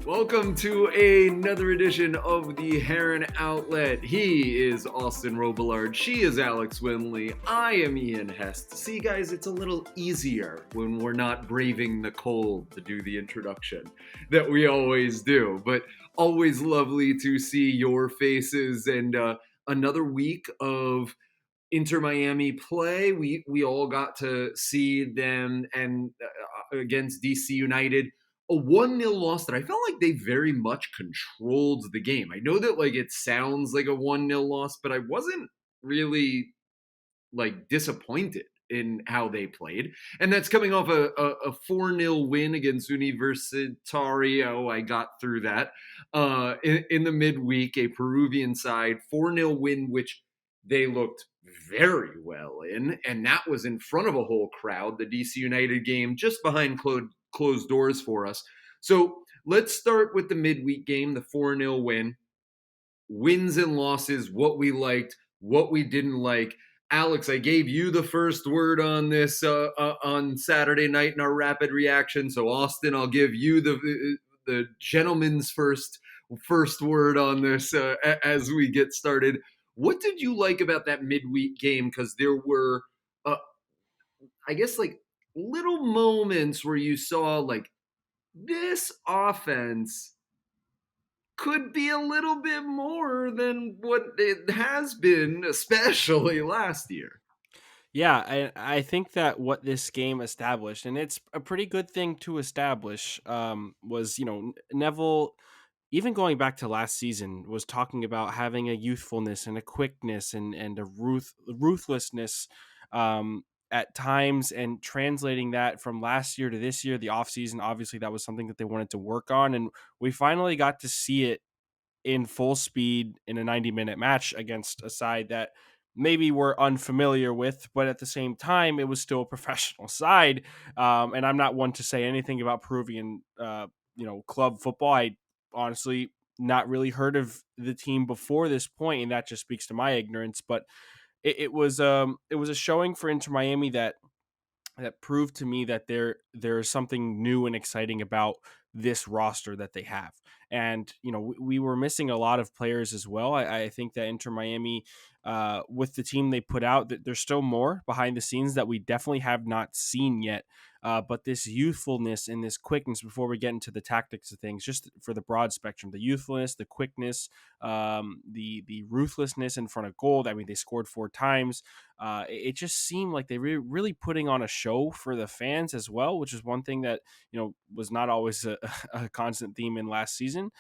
Welcome to another edition of the Heron Outlet. He is Austin Robillard. She is Alex Winley. I am Ian Hest. See, guys, it's a little easier when we're not braving the cold to do the introduction that we always do. But always lovely to see your faces and another week of Inter Miami play. We all got to see them and against DC United, a 1-0 loss that I felt like they very much controlled the game. I know that it sounds like a 1-0 loss, but I wasn't really disappointed in how they played. And that's coming off a 4-0 win against Universitario. I got through that in the midweek, a Peruvian side, 4-0 win, which they looked very well in. And that was in front of a whole crowd, the DC United game just behind closed doors for us. So let's start with the midweek game, the 4-0 win. Wins and losses, what we liked, what we didn't like. Alex, I gave you the first word on this on Saturday night in our rapid reaction. So Austin, I'll give you the gentleman's first word on this as we get started. What did you like about that midweek game? Because there were, I guess, little moments where you saw this offense could be a little bit more than what it has been, especially last year. Yeah, I think that what this game established, and it's a pretty good thing to establish, was Neville, even going back to last season, was talking about having a youthfulness and a quickness and a ruthlessness at times, and translating that from last year to this year, the offseason. Obviously, that was something that they wanted to work on, and we finally got to see it in full speed in a 90-minute match against a side that maybe we're unfamiliar with, but at the same time, it was still a professional side. And I'm not one to say anything about Peruvian, club football. I honestly not really heard of the team before this point, and that just speaks to my ignorance. But it was a showing for Inter Miami that proved to me that there's something new and exciting about this roster that they have. And we were missing a lot of players as well. I think that Inter Miami, with the team they put out, that there's still more behind the scenes that we definitely have not seen yet. But this youthfulness and this quickness, before we get into the tactics of things, just for the broad spectrum, the youthfulness, the quickness, the ruthlessness in front of goal. I mean, they scored 4 times. It just seemed like they were really putting on a show for the fans as well, which is one thing that was not always a constant theme in last season.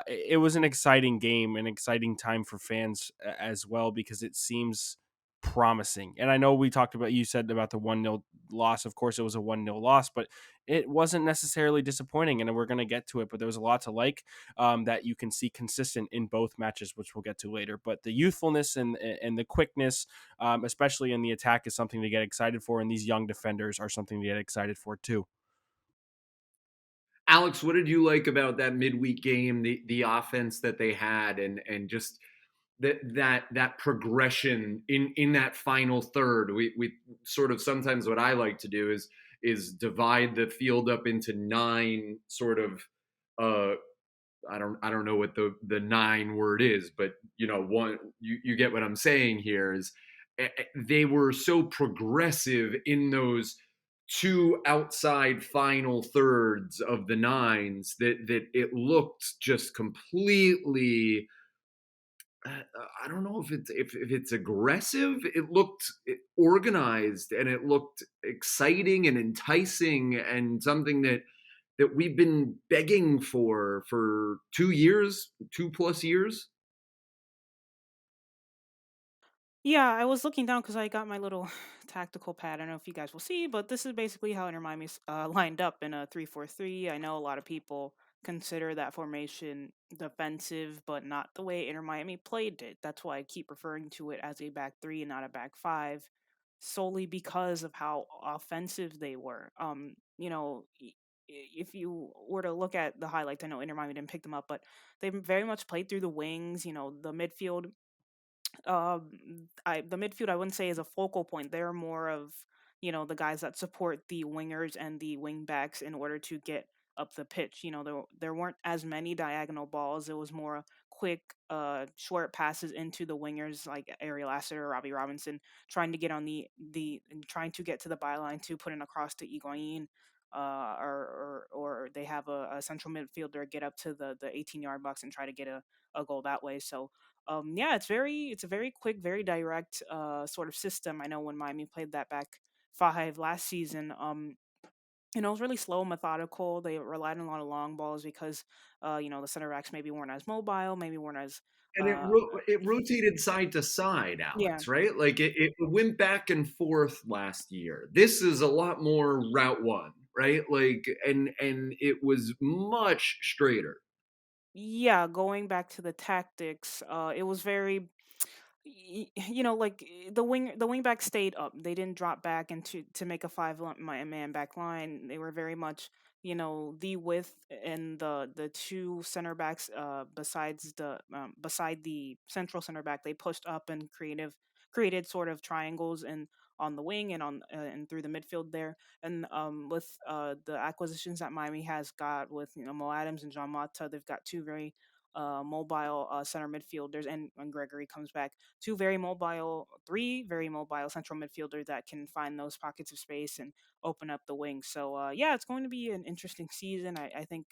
It was an exciting game, an exciting time for fans as well, because it seems promising. And I know you said about the 1-0 loss. Of course, it was a 1-0 loss, but it wasn't necessarily disappointing, and we're going to get to it. But there was a lot to like, that you can see consistent in both matches, which we'll get to later. But the youthfulness and the quickness, especially in the attack, is something to get excited for, and these young defenders are something to get excited for too. Alex, what did you like about that midweek game, the offense that they had, and just that progression in that final third? We sort of, sometimes what I like to do is divide the field up into 9 sort of, uh I don't know what the 9 word is, but one, you get what I'm saying here is, they were so progressive in those 2 outside final thirds of the nines that it looked just completely, I don't know if it's aggressive. It looked organized, and it looked exciting and enticing, and something that we've been begging for 2 years, 2+ years. Yeah, I was looking down because I got my little tactical pad. I don't know if you guys will see, but this is basically how Inter Miami's lined up in a 3-4-3. I know a lot of people consider that formation defensive, but not the way Inter Miami played it. That's why I keep referring to it as a back three and not a back five, solely because of how offensive they were. If you were to look at the highlights, I know Inter Miami didn't pick them up, but they very much played through the wings. The midfield, the midfield, I wouldn't say is a focal point. They're more of the guys that support the wingers and the wing backs in order to get up the pitch. There weren't as many diagonal balls. It was more quick, short passes into the wingers like Ariel Lassiter or Robbie Robinson, trying to get on the trying to get to the byline to put in across to Higuain. Or they have a central midfielder get up to the 18-yard box and try to get a goal that way. So yeah, it's a very quick, very direct sort of system. I know when Miami played that back five last season, it was really slow, methodical. They relied on a lot of long balls because the center backs maybe weren't as mobile, maybe weren't as And uh it rotated side to side, yeah. Alex, right? Like it went back and forth last year. This is a lot more route one, right? Like and it was much straighter. Yeah, going back to the tactics, it was very, the wing back stayed up. They didn't drop back into to make a man back line. They were very much, the width and the two center backs, beside the central center back, they pushed up and created sort of triangles and on the wing and on and through the midfield there. And with the acquisitions that Miami has got with Mo Adams and John Mata, they've got two very mobile center midfielders, and when Gregory comes back, three very mobile central midfielder that can find those pockets of space and open up the wings. So yeah, it's going to be an interesting season. I think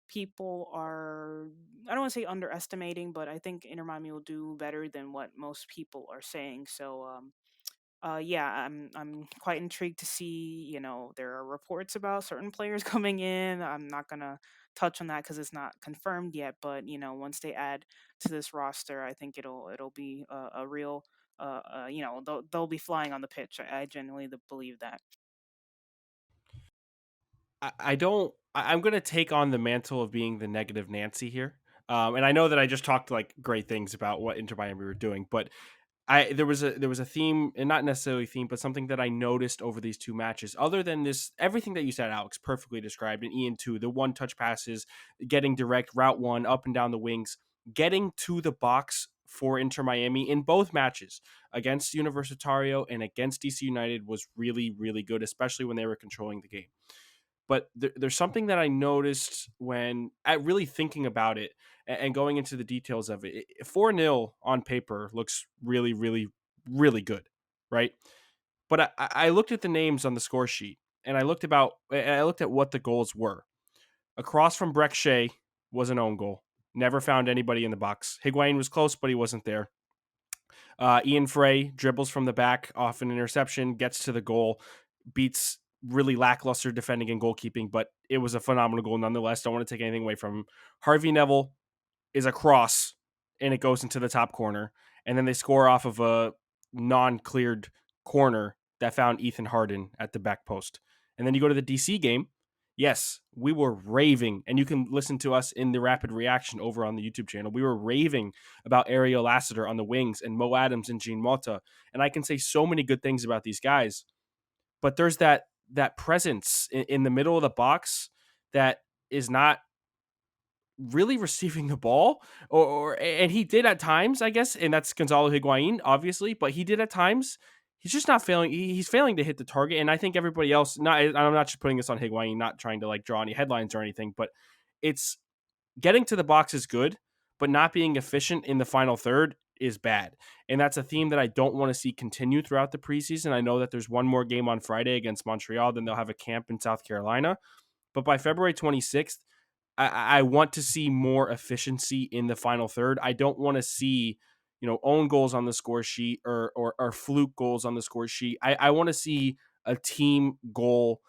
people are, I don't want to say underestimating, but I think Inter Miami will do better than what most people are saying. So yeah, I'm quite intrigued to see. There are reports about certain players coming in. I'm not gonna touch on that because it's not confirmed yet. But once they add to this roster, I think it'll be a real. They'll be flying on the pitch. I genuinely believe that. I don't. I'm going to take on the mantle of being the negative Nancy here. And I know that I just talked like great things about what Inter Miami were doing, but there was a theme, and not necessarily theme, but something that I noticed over these two matches. Other than this, everything that you said, Alex, perfectly described, and Ian too. The one touch passes, getting direct route one up and down the wings, getting to the box for Inter Miami in both matches against Universitario and against DC United was really, really good, especially when they were controlling the game. But there's something that I noticed when I really thinking about it and going into the details of it. 4-0 on paper looks really, really, really good, right? But I looked at the names on the score sheet and I looked at what the goals were. Across from Breck Shea was an own goal. Never found anybody in the box. Higuain was close, but he wasn't there. Ian Fray dribbles from the back off an interception, gets to the goal, beats really lackluster defending and goalkeeping, but it was a phenomenal goal nonetheless. Don't want to take anything away from him. Harvey Neville is a cross and it goes into the top corner. And then they score off of a non-cleared corner that found Ethan Harden at the back post. And then you go to the DC game. Yes, we were raving, and you can listen to us in the rapid reaction over on the YouTube channel. We were raving about Ariel Lassiter on the wings and Mo Adams and Jean Mota. And I can say so many good things about these guys, but there's that presence in the middle of the box that is not really receiving the ball, or and he did at times, I guess, and that's Gonzalo Higuain, obviously, but he did at times. He's just not failing. He's failing to hit the target, and I think everybody else. I'm not just putting this on Higuain, not trying to like draw any headlines or anything, but it's getting to the box is good, but not being efficient in the final third is bad. And that's a theme that I don't want to see continue throughout the preseason. I know that there's one more game on Friday against Montreal, then they'll have a camp in South Carolina. But by February 26th, I want to see more efficiency in the final third. I don't want to see, own goals on the score sheet or fluke goals on the score sheet. I want to see a team goal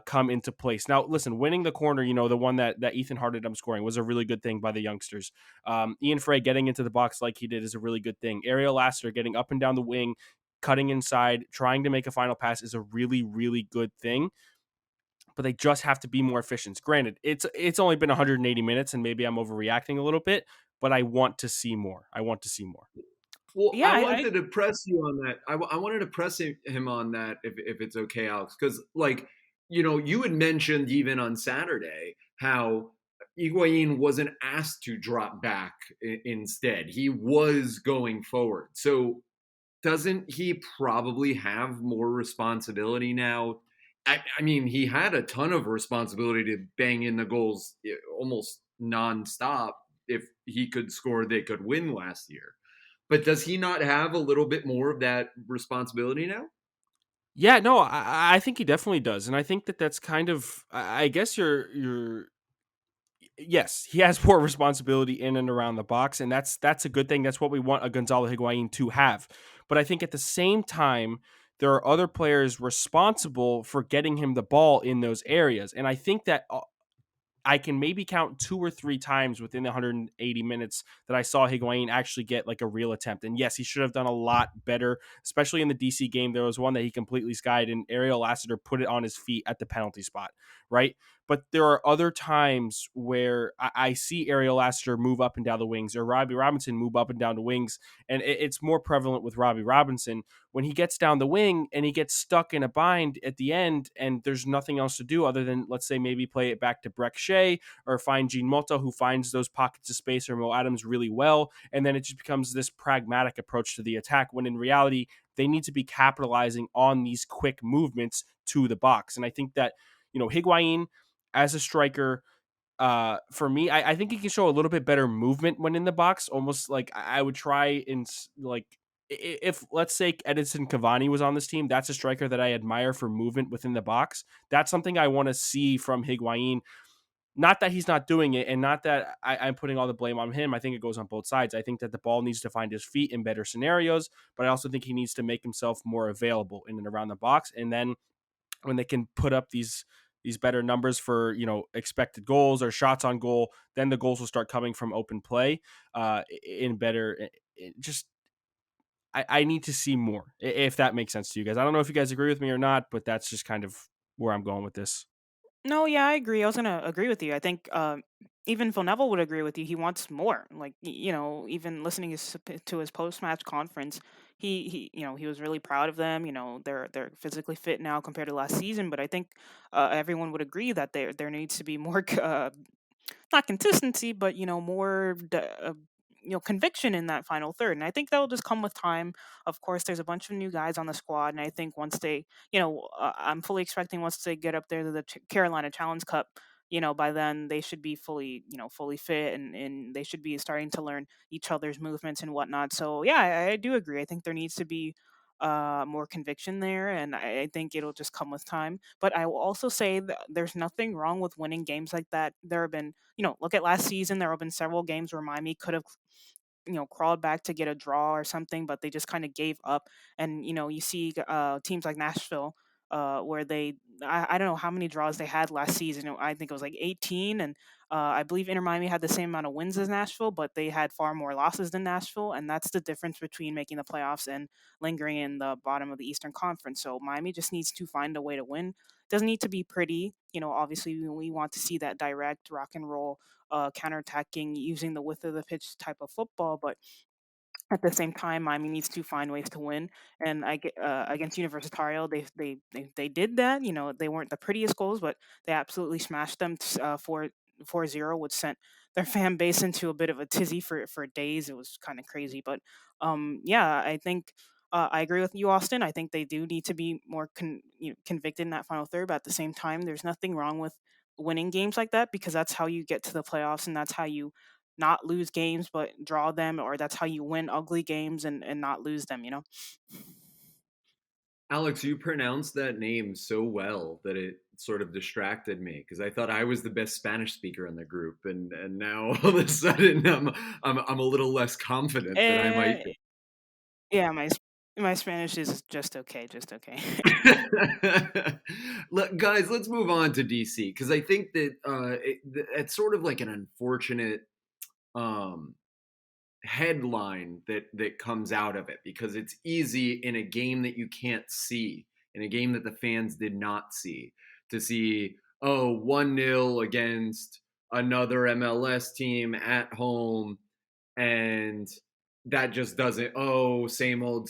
come into place. Now, listen, winning the corner, the one that Ethan Hart ended up scoring was a really good thing by the youngsters. Ian Fray getting into the box like he did is a really good thing. Ariel Lassiter getting up and down the wing, cutting inside, trying to make a final pass is a really, really good thing. But they just have to be more efficient. Granted, it's only been 180 minutes, and maybe I'm overreacting a little bit, but I want to see more. I want to see more. Well, Yeah, I wanted to press you on that. I wanted to press him on that if it's okay, Alex, because like you had mentioned even on Saturday how Higuain wasn't asked to drop back instead. He was going forward. So doesn't he probably have more responsibility now I mean, he had a ton of responsibility to bang in the goals almost nonstop. If he could score, they could win last year. But does he not have a little bit more of that responsibility now? Yeah, no, I think he definitely does, and I think that that's kind of, I guess you're yes, he has more responsibility in and around the box, and that's a good thing. That's what we want a Gonzalo Higuain to have. But I think at the same time, there are other players responsible for getting him the ball in those areas, and I think that I can maybe count 2 or 3 times within the 180 minutes that I saw Higuain actually get like a real attempt. And yes, he should have done a lot better, especially in the DC game. There was one that he completely skied, and Ariel Lassiter put it on his feet at the penalty spot, right? But there are other times where I see Ariel Lassiter move up and down the wings, or Robbie Robinson move up and down the wings, and it's more prevalent with Robbie Robinson when he gets down the wing and he gets stuck in a bind at the end, and there's nothing else to do other than, let's say, maybe play it back to Breck Shea or find Gene Mota, who finds those pockets of space, or Mo Adams really well. And then it just becomes this pragmatic approach to the attack, when in reality, they need to be capitalizing on these quick movements to the box. And I think that, Higuain as a striker, for me, I think he can show a little bit better movement when in the box. Almost like I would try and like, if let's say Edison Cavani was on this team, that's a striker that I admire for movement within the box. That's something I want to see from Higuain. Not that he's not doing it, and not that I'm putting all the blame on him. I think it goes on both sides. I think that the ball needs to find his feet in better scenarios, but I also think he needs to make himself more available in and around the box. And then when they can put up these better numbers for expected goals or shots on goal, then the goals will start coming from open play in better. Just I need to see more, if that makes sense to you guys. I don't know if you guys agree with me or not, but that's just kind of where I'm going with this. No, yeah, I agree. I was gonna agree with you. I think even Phil Neville would agree with you. He wants more. Like even listening to his post match conference, he was really proud of them. They're physically fit now compared to last season. But I think everyone would agree that there needs to be more not consistency, but more conviction in that final third. And I think that'll just come with time. Of course, there's a bunch of new guys on the squad, and I think once they, I'm fully expecting once they get up there to the Carolina Challenge Cup. By then they should be fully fit, and they should be starting to learn each other's movements and whatnot. So yeah, I do agree. I think there needs to be more conviction there, and I think it'll just come with time. But I will also say that there's nothing wrong with winning games like that. There have been, look at last season. There have been several games where Miami could have crawled back to get a draw or something, but they just kind of gave up. And you see teams like Nashville, where I don't know how many draws they had last season. I think it was like 18, and I believe Inter Miami had the same amount of wins as Nashville, but they had far more losses than Nashville, and that's the difference between making the playoffs and lingering in the bottom of the Eastern Conference. So Miami just needs to find a way to win. Doesn't need to be pretty. Obviously we want to see that direct rock and roll counterattacking using the width of the pitch type of football, but at the same time, Miami needs to find ways to win. And against Universitario, they did that. They weren't the prettiest goals, but they absolutely smashed them 4-0, which sent their fan base into a bit of a tizzy for days. It was kind of crazy, but yeah, I think. I agree with you, Austin. I think they do need to be more convicted in that final third. But at the same time, there's nothing wrong with winning games like that, because that's how you get to the playoffs, and that's how you not lose games but draw them, or that's how you win ugly games and not lose them. Alex, you pronounced that name so well that it sort of distracted me because I thought I was the best Spanish speaker in the group, and now all of a sudden I'm a little less confident than I might uh, be. yeah, my Spanish is just okay. Look, guys, let's move on to DC because I think that it's sort of like an unfortunate um, headline that comes out of it because it's easy in a game that you can't see, in a game that the fans did not see, to see, oh, 1-0 against another MLS team at home, and that just doesn't, oh, same old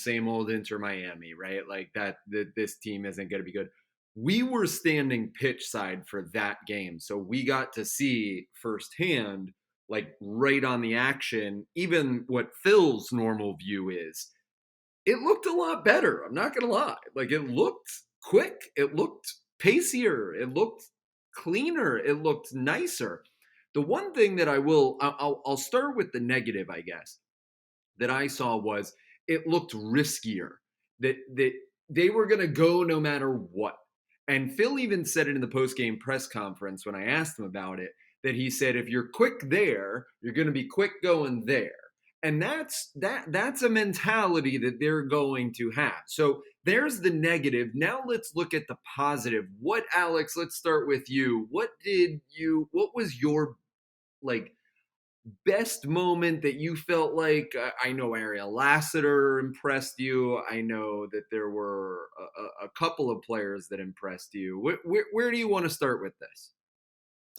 Inter Miami, right? Like that this team isn't going to be good. We were standing pitch side for that game, so we got to see firsthand, like right on the action, even what Phil's normal view is. It looked a lot better. I'm not gonna lie. Like it looked quick. It looked pacier. It looked cleaner. It looked nicer. The one thing that I'll start with the negative, I guess, that I saw was it looked riskier. That they were going to go no matter what. And Phil even said it in the post-game press conference when I asked him about it, that he said if you're quick there, you're going to be quick going there. And that's a mentality that they're going to have. So there's the negative. Now let's look at the positive. What, Alex, let's start with you. What was your like best moment that you felt like? I know Ariel Lassiter impressed you. I know that there were a couple of players that impressed you. Where do you want to start with this?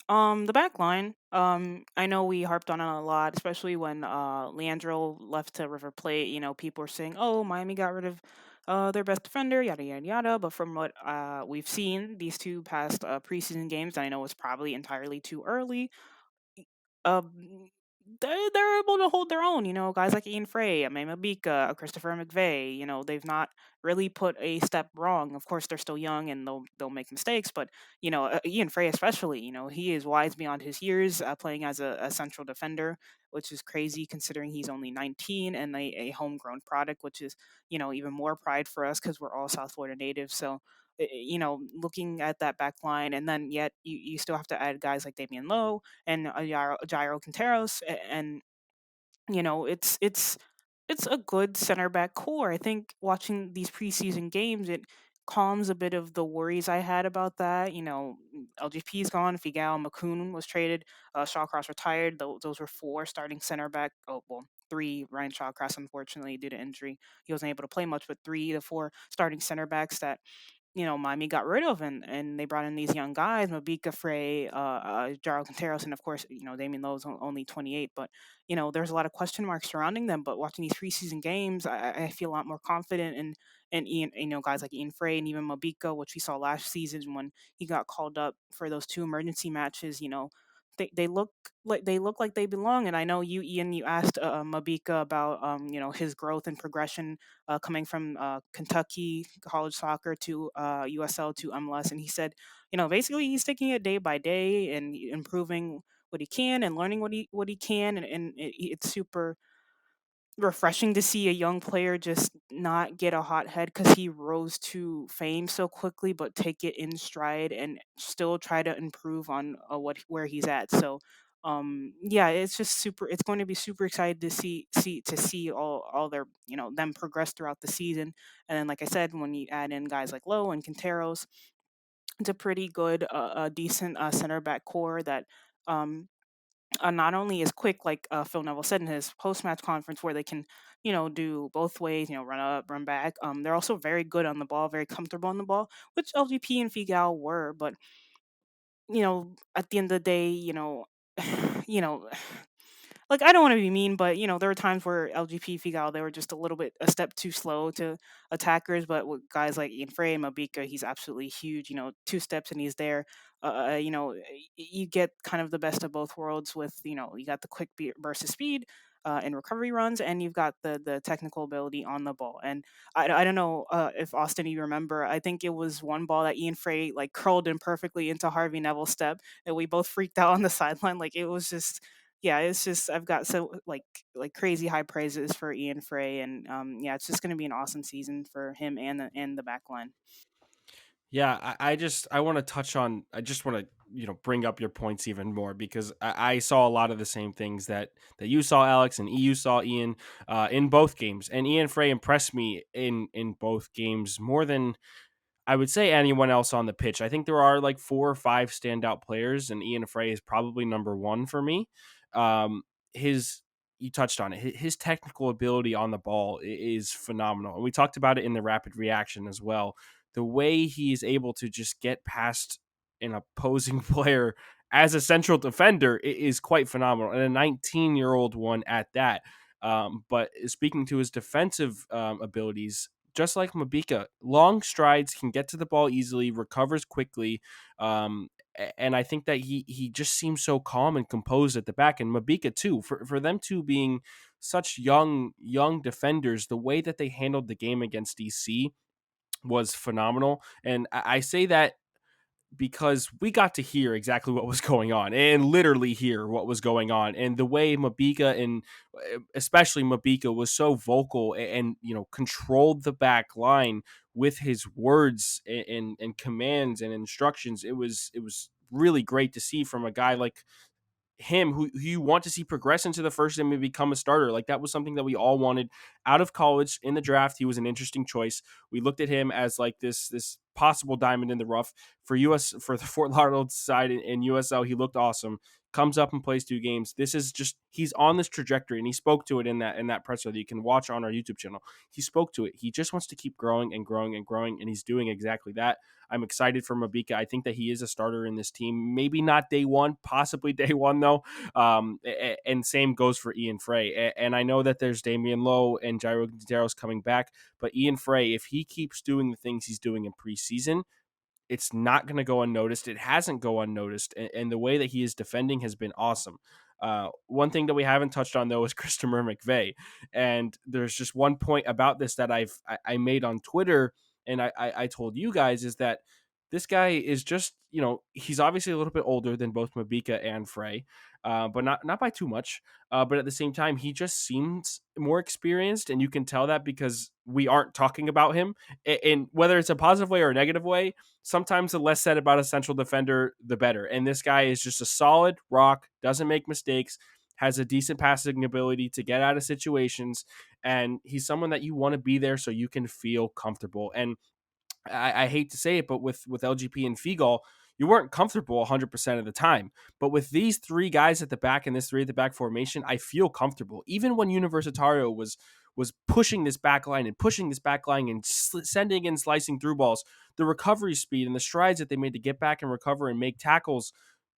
The back line. I know we harped on it a lot, especially when Leandro left to River Plate. People were saying, "Oh, Miami got rid of their best defender, yada yada yada." But from what we've seen these two past preseason games, I know it's probably entirely too early. um, they're able to hold their own. Guys like Ian Fray, Mabika, Christopher Mcveigh. They've not really put a step wrong. Of course, they're still young and they'll make mistakes, but Ian Fray especially. He is wise beyond his years, playing as a central defender, which is crazy considering he's only 19 and a homegrown product, which is even more pride for us because we're all South Florida natives. So looking at that back line, and then yet you still have to add guys like Damian Lowe and Jairo Quinteros, and it's a good center back core. I think watching these preseason games, it calms a bit of the worries I had about that. LGP's gone, Figal McCoon was traded, Shawcross retired. Those were four starting center back. Oh well, three. Ryan Shawcross, unfortunately, due to injury, he wasn't able to play much. But three to four starting center backs that Miami got rid of, and they brought in these young guys, Mabika Frey, Jaro Quinteros, and of course, Damian Lowe's only 28. But, there's a lot of question marks surrounding them. But watching these preseason games, I feel a lot more confident in Ian, guys like Ian Frey and even Mabika, which we saw last season when he got called up for those two emergency matches. They look like they belong. And I know you, Ian, you asked Mabika about his growth and progression coming from Kentucky college soccer to USL to MLS, and he said, basically he's taking it day by day and improving what he can and learning what he can, and it's super refreshing to see a young player just not get a hot head because he rose to fame so quickly, but take it in stride and still try to improve on where he's at. So, yeah, it's just super. It's going to be super excited to see all their them progress throughout the season. And then, like I said, when you add in guys like Lowe and Quinteros, it's a pretty good, decent center back core that. Not only is quick, like Phil Neville said in his post match conference, where they can, do both ways, run up, run back. They're also very good on the ball, very comfortable on the ball, which LGP and Figal were. But at the end of the day, you know, like I don't want to be mean, but there were times where LGP Figal they were just a step too slow to attackers. But with guys like Ian Frey, Mabika, he's absolutely huge. Two steps and he's there. You get kind of the best of both worlds with you got the quick burst of speed. And recovery runs, and you've got the technical ability on the ball. And I don't know if Austin, you remember, I think it was one ball that Ian Frey like curled in perfectly into Harvey Neville's step, and we both freaked out on the sideline. Like it was just yeah, it's just I've got so crazy high praises for Ian Frey, and yeah, it's just going to be an awesome season for him and the back line. Yeah, I want to touch on. I just want to bring up your points even more because I saw a lot of the same things that you saw, Alex, and you saw, Ian, in both games. And Ian Frey impressed me in both games more than I would say anyone else on the pitch. I think there are like 4 or 5 standout players, and Ian Fray is probably number one for me. His You touched on it. His technical ability on the ball is phenomenal, and we talked about it in the rapid reaction as well. The way he is able to just get past an opposing player as a central defender is quite phenomenal, and a 19-year-old one at that. But speaking to his defensive abilities, just like Mabika, long strides, can get to the ball easily, recovers quickly. And I think that he just seems so calm and composed at the back. And Mabika too, for them two being such young defenders, the way that they handled the game against DC was phenomenal. And I say that because we got to hear exactly what was going on and literally hear what was going on. And the way Mabika and especially Mabika was so vocal and controlled the back line with his words and commands and instructions. It was really great to see from a guy like him who you want to see progress into the first team and become a starter. Like that was something that we all wanted out of college. In the draft, he was an interesting choice. We looked at him as like this possible diamond in the rough for the Fort Lauderdale side in USL. He looked awesome. Comes up and plays 2 games. This is just he's on this trajectory, and he spoke to it in that presser that you can watch on our YouTube channel. He spoke to it. He just wants to keep growing and growing and growing, and he's doing exactly that. I'm excited for Mabika. I think that he is a starter in this team. Maybe not day one, possibly day one though. And same goes for Ian Fray. And I know that there's Damian Lowe and Jairo Quinteros coming back, but Ian Fray, if he keeps doing the things he's doing in preseason, it's not going to go unnoticed. It hasn't go unnoticed, and the way that he is defending has been awesome. One thing that we haven't touched on though is Christopher McVeigh, and there's just one point about this that I made on Twitter, and I told you guys is that this guy is just he's obviously a little bit older than both Mabika and Frey, but not by too much. But at the same time, he just seems more experienced, and you can tell that because we aren't talking about him, and whether it's a positive way or a negative way, sometimes the less said about a central defender, the better. And this guy is just a solid rock, doesn't make mistakes, has a decent passing ability to get out of situations, and he's someone that you want to be there so you can feel comfortable. And I hate to say it, but with LGP and Figal, you weren't comfortable 100% of the time. But with these 3 guys at the back and this 3 at the back formation, I feel comfortable. Even when Universitario was pushing this back line and sending and slicing through balls, the recovery speed and the strides that they made to get back and recover and make tackles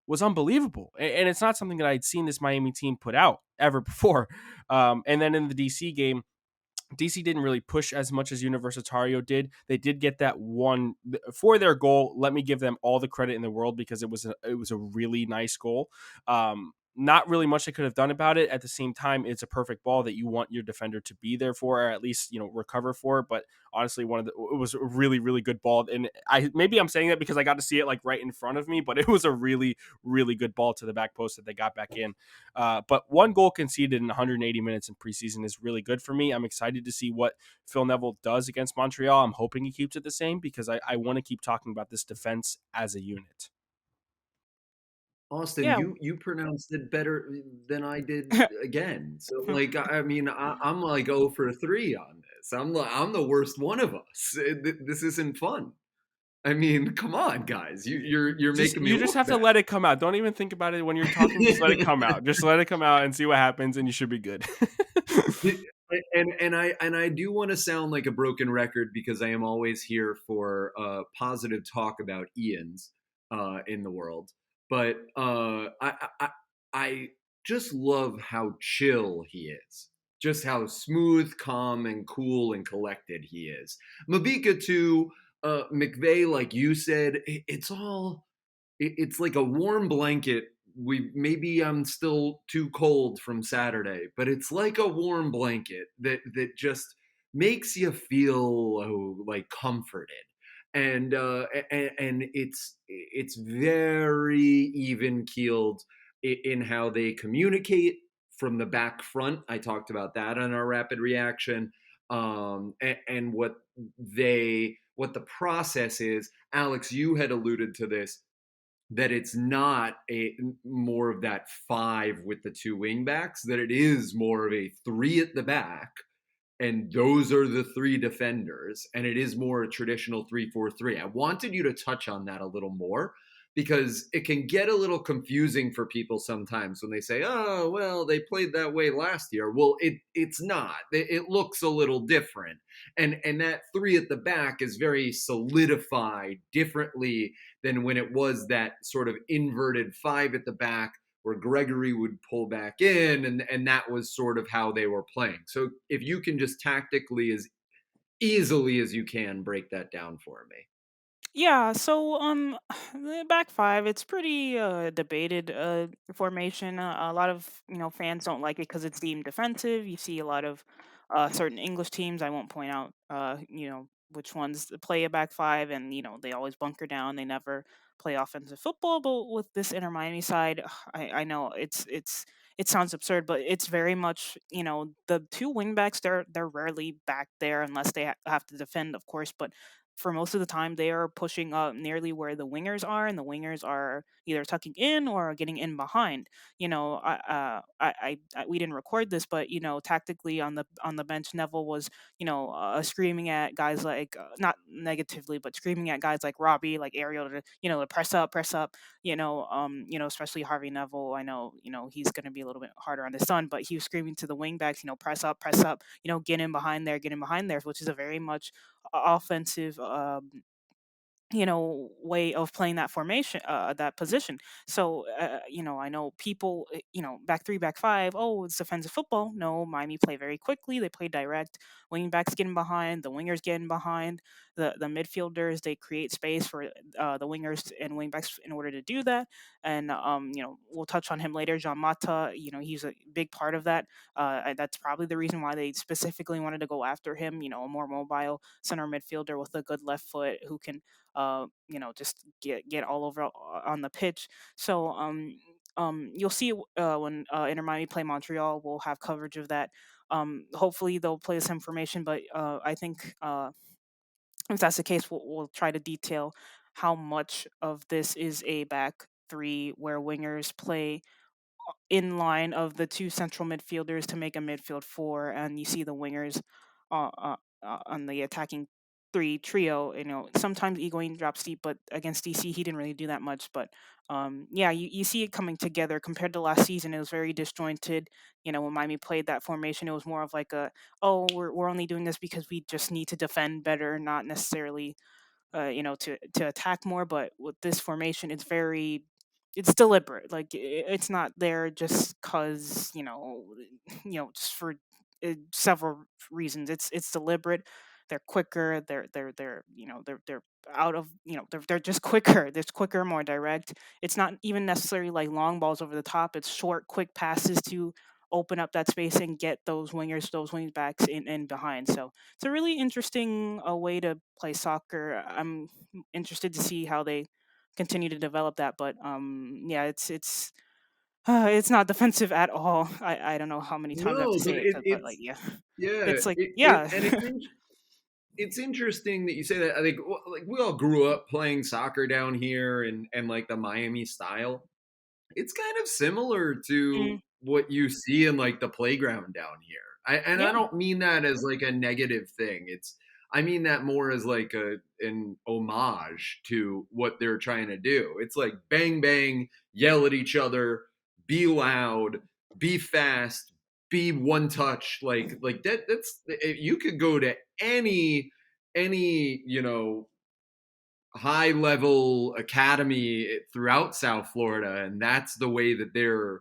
was unbelievable. And it's not something that I'd seen this Miami team put out ever before. And then in the DC game, DC didn't really push as much as Universitario did. They did get that one for their goal. Let me give them all the credit in the world because it was a really nice goal. Not really much they could have done about it. At the same time, it's a perfect ball that you want your defender to be there for, or at least recover for. But honestly, it was a really really good ball, and maybe I'm saying that because I got to see it like right in front of me, but it was a really really good ball to the back post that they got back in. But one goal conceded in 180 minutes in preseason is really good for me. I'm excited to see what Phil Neville does against Montreal. I'm hoping he keeps it the same because I want to keep talking about this defense as a unit. Austin, Yeah. you pronounced it better than I did again. So like I mean I'm like 0 for 3 on this. I'm the worst one of us. This isn't fun. I mean, come on, guys. You're making me You just look have to bad. let it come out. Don't even think about it when you're talking. Just let it come out. Just let it come out and see what happens, and you should be good. And I do want to sound like a broken record because I am always here for positive talk about Ian's in the world. But I just love how chill he is. Just how smooth, calm, and cool and collected he is. Mabika too, Mcveigh, like you said, it's all it's like a warm blanket. We maybe I'm still too cold from Saturday, but it's like a warm blanket that just makes you feel like comforted. And it's very even keeled in how they communicate from the back front. I talked about that on our rapid reaction, and what the process is. Alex, you had alluded to this, that it's not a more of that 5 with the 2 wingbacks, that it is more of a 3 at the back, and those are the 3 defenders, and it is more a traditional 3-4-3. I wanted you to touch on that a little more because it can get a little confusing for people sometimes when they say, "Oh, well, they played that way last year." Well, it's not. It looks a little different. And that 3 at the back is very solidified differently than when it was that sort of inverted 5 at the back where Gregory would pull back in, and that was sort of how they were playing. So if you can just tactically, as easily as you can, break that down for me. Yeah, so the back five, it's pretty debated formation. A lot of fans don't like it because it's deemed defensive. You see a lot of certain English teams. I won't point out which ones play a back five, and they always bunker down. They never play offensive football. But with this Inter Miami side, I know it sounds absurd, but it's very much the two wingbacks. They're rarely back there unless they have to defend, of course, but for most of the time they are pushing up nearly where the wingers are, and the wingers are either tucking in or getting in behind. We didn't record this, but tactically on the bench, Neville was screaming at guys like not negatively, but screaming at guys like Robbie, like Ariel, to to press up. Especially Harvey Neville. I know he's going to be a little bit harder on the son, but he was screaming to the wing backs, press up, get in behind there, get in behind there, which is a very much offensive way of playing that formation, that position. So I know people, back three, back five, oh, it's defensive football. No, Miami play very quickly. They play direct. Wing backs getting behind, the wingers getting behind, the midfielders, they create space for the wingers and wing backs in order to do that. And we'll touch on him later. Jean Mata, he's a big part of that. And that's probably the reason why they specifically wanted to go after him. A more mobile center midfielder with a good left foot who can just get all over on the pitch. So you'll see when Inter Miami play Montreal, we'll have coverage of that. Hopefully they'll play this information, but I think if that's the case, we'll try to detail how much of this is a back three where wingers play in line of the two central midfielders to make a midfield four, and you see the wingers on the attacking three trio. Sometimes Egoin drops deep, but against DC he didn't really do that much. But yeah, you see it coming together compared to last season. It was very disjointed. When Miami played that formation, it was more of like oh, we're only doing this because we just need to defend better, not necessarily to attack more. But with this formation, it's deliberate. Like it's not there just cause just for several reasons. It's deliberate. They're quicker. They're out of they're just quicker. They're quicker, more direct. It's not even necessarily like long balls over the top. It's short, quick passes to open up that space and get those wingers, those wing backs in behind. So it's a really interesting way to play soccer. I'm interested to see how they continue to develop that. But yeah, it's not defensive at all. I don't know how many times I have to No, but say it, but like it's yeah, yeah, it's like yeah. and it's interesting that you say that. I think like we all grew up playing soccer down here and like the Miami style. It's kind of similar to Mm, what you see in like the playground down here. I yeah. don't mean that as like a negative thing. I mean that more as like an homage to what they're trying to do. It's like bang bang, yell at each other, be loud, be fast, be one touch. Like that's you could go to any high level academy throughout South Florida, and that's the way that they're